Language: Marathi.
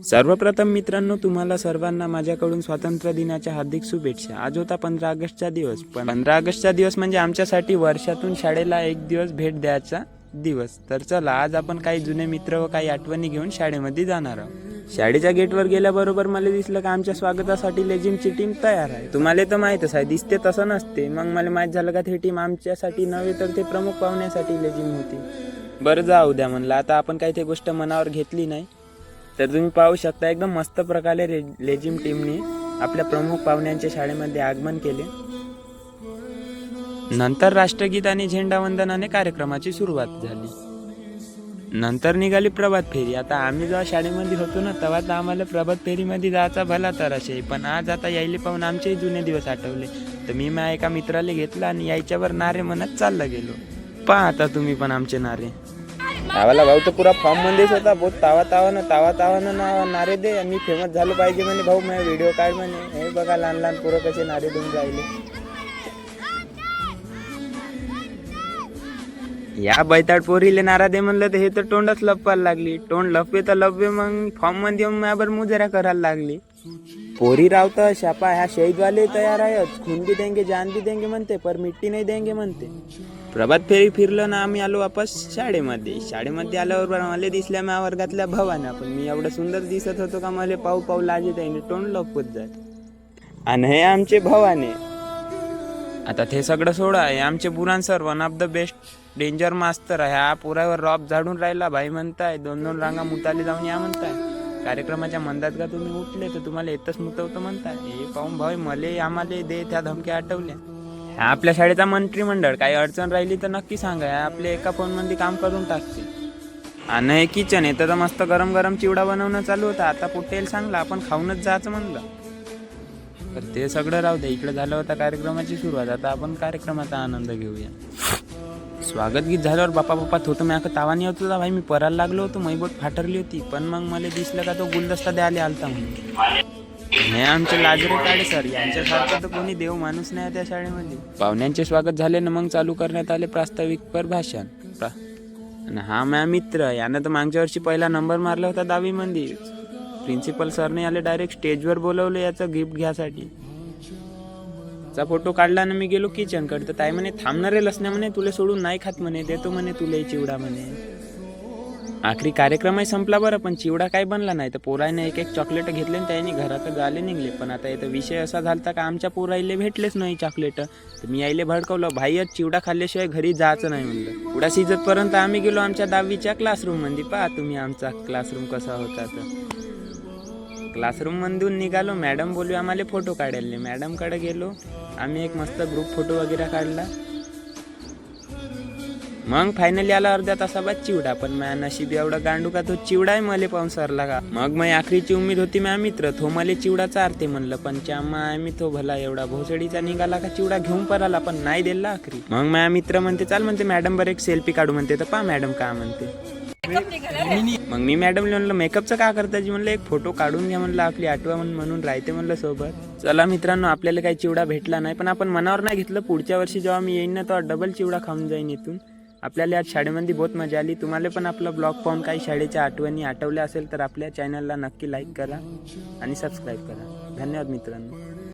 सर्वप्रथम मित्रांनो, तुम्हाला सर्वांना माझ्याकडून स्वातंत्र्य दिनाच्या हार्दिक शुभेच्छा. आज होता 15 ऑगस्टचा दिवस. पण 15 ऑगस्टचा दिवस म्हणजे आमच्यासाठी वर्षातून शाळेला एक दिवस भेट द्यायचा दिवस. तर चला, आज आपण काही जुने मित्र व काही आठवणी घेऊन शाळेमध्ये जाणार आहोत. शाळेच्या गेटवर गेल्याबरोबर मला दिसलं का आमच्या स्वागतासाठी लेझिमची टीम तयार आहे. तुम्हाला तर माहीतच आहे, दिसते तसं नसते. मग मला माहीत झालं का ती टीम आमच्यासाठी नव्हे तर ते प्रमुख पाहुण्यासाठी लेझिम होती. बरं, जाऊ द्या म्हणलं. आता आपण काही ते गोष्ट मनावर घेतली नाही. तर तुम्ही पाहू शकता, एकदम मस्त प्रकारे लेझिम टीमने आपल्या प्रमुख पाहुण्यांच्या शाळेमध्ये आगमन केले. नंतर राष्ट्रगीत आणि झेंडावंदनाने कार्यक्रमाची सुरुवात झाली. नंतर निघाली प्रभात फेरी. आता आम्ही जेव्हा शाळेमध्ये होतो ना, तेव्हा तर आम्हाला प्रभात फेरीमध्ये जायचा भला तराश आहे. पण आज आता यायले पाहून आमचेही जुने दिवस आठवले. तर मी माझ्या एका मित्राला घेतला आणि यायच्यावर नारे म्हणत चालला गेलो. पहा आता तुम्ही पण आमचे नारे. आम्हाला भाऊ तर पुरा फॉर्म मध्येच होता. बहुत तावा ना नारे दे, मी फेमस झालो पाहिजे म्हणे. भाऊ माझा व्हिडिओ काढ म्हणे. हे बघा लहान लहान पोरं कसे नारे देऊन राहिले. या बैताड पोरीले नारा दे म्हणलं तर हे तर तोंडच लपवायला लागली. तोंड लपवे तर लपवे, मग फॉर्म मध्ये येऊन माझ्यावर मुजरा करायला लागली. पोरी रावतं शापा, ह्या शहीदवाले तयार आहेत. खून भी देंगे जान भी देंगे म्हणते, पर मिट्टी नाही देंगे म्हणते. प्रभात फेरी फिरलं ना आम्ही आलो वापस शाळेमध्ये आल्यावर मला दिसल्या माझ्या वर्गातल्या भावाना. पण मी एवढं सुंदर दिसत होतो का मला पाहू लाजत आहे, तोंड लपवत जात. आणि हे आमचे भावाने. आता ते सगळं सोडा, हे आमचे पुराण sir, one of the best danger मास्तर आहे. हा पुरावर रॉब झाडून राहिला भाई म्हणताय. 2-2 रांगा मुताले जाऊन या म्हणताय. कार्यक्रमाच्या मंदात का तुम्ही उठले तर तुम्हाला येतच मुतवतं म्हणताय. हे पाहून भाई मले आम्हाला दे त्या धमक्या आठवल्या. ह्या आपल्या शाळेचा मंत्रिमंडळ, काही अडचण राहिली तर नक्की सांगा. आपल्या एका फोनमध्ये काम करून टाकते. आणि हे किचन आहे तर मस्त गरम गरम चिवडा बनवणं चालू होतं. आता पोटेल चांगला, आपण खाऊनच जायचं म्हणलं. तर ते सगळं राहू द्या. इकडे झालं होता कार्यक्रमाची सुरुवात. आता आपण कार्यक्रमाचा आनंद घेऊया. स्वागत गीत झाल्यावर बापा थोतं मी तावा नाही होता भाई. मी परायला लागलो होतो, मैबोट फाटरली होती. पण मग मला दिसलं का तो गुलदस्ता द्यायला आलता म्हणून. हे आमचे लाजरे काळे सर, यांच्यासारखं तर कोणी देव माणूस नाही त्या शाळेमध्ये. पाहुण्यांचे स्वागत झाले ना मग चालू करण्यात आले प्रास्ताविकपर भाषण. हा माझा मित्र, यानं तर मागच्या वर्षी पहिला नंबर मारला होता 10वी मध्ये. प्रिन्सिपल सरने आले डायरेक्ट स्टेजवर बोलवलं याचं गिफ्ट घ्यासाठी. चा फोटो काढला ना मी गेलो किचन कडे. तर ताई म्हणे थांबणारे लसण्या म्हणे, तुला सोडून नाही खात म्हणे, देतो म्हणे तुला चिवडा म्हणे. आखरी कार्यक्रमही संपला बरं, पण चिवडा काय बनला नाही. तर पोराने एक चॉकलेट घेतले आणि त्याने घरात गाले निघले. पण आता इथं विषय असा झालता का आमच्या पोराईले भेटलेच नाही चॉकलेट. तर मी आईले भडकवलं, भाई आज चिवडा खाल्ल्याशिवाय घरी जायचं नाही म्हणलं. चिवडा शिजत पर्यंत आम्ही गेलो आमच्या 10वीच्या क्लासरूम मध्ये. पहा तुम्ही आमचा क्लासरूम कसा होता. तर क्लासरूम मधून निघालो, मॅडम बोलू आम्हाला फोटो काढायला. मॅडम कडे गेलो, आम्ही एक मस्त ग्रुप फोटो वगैरे काढला. मग फायनली आला अर्ध्या तासाबाद चिवडा. पण माझ्या नशीब एवढं गांडू का तो चिवडाही मले पाहून सरला का. मग माझी आखरीची उमेद होती माझ्या मित्र तो मला चिवडा चारते म्हणलं. पण आम्ही तो भला एवढा भोसडीचा निघाला का चिवडा घेऊन पराला, पण नाही दिला आखरी. मग माझ्या मित्र म्हणते चाल म्हणते मॅडम बरं एक सेल्फी काढू म्हणते. तर पहा मॅडम का म्हणते. मग मी मॅडमला म्हणलं मेकअपचं का करताय म्हणलं, एक फोटो काढून घ्या म्हणलं, आपली आठवण म्हणून राहते म्हणलं सोबत. चला मित्रांनो, आपल्याला काही चिवडा भेटला नाही, पण आपण मनावर नाही घेतलं. पुढच्या वर्षी जेव्हा मी येईन ना तेव्हा डबल चिवडा खाऊन जाईन इथून. आपल्याला आज शाळेमध्ये बहुत मजा आली. तुम्हाला पण आपला ब्लॉग पाहून काही शाळेच्या आठवणी आठवल्या असेल तर आपल्या चॅनलला नक्की लाईक करा आणि सबस्क्राईब करा. धन्यवाद मित्रांनो.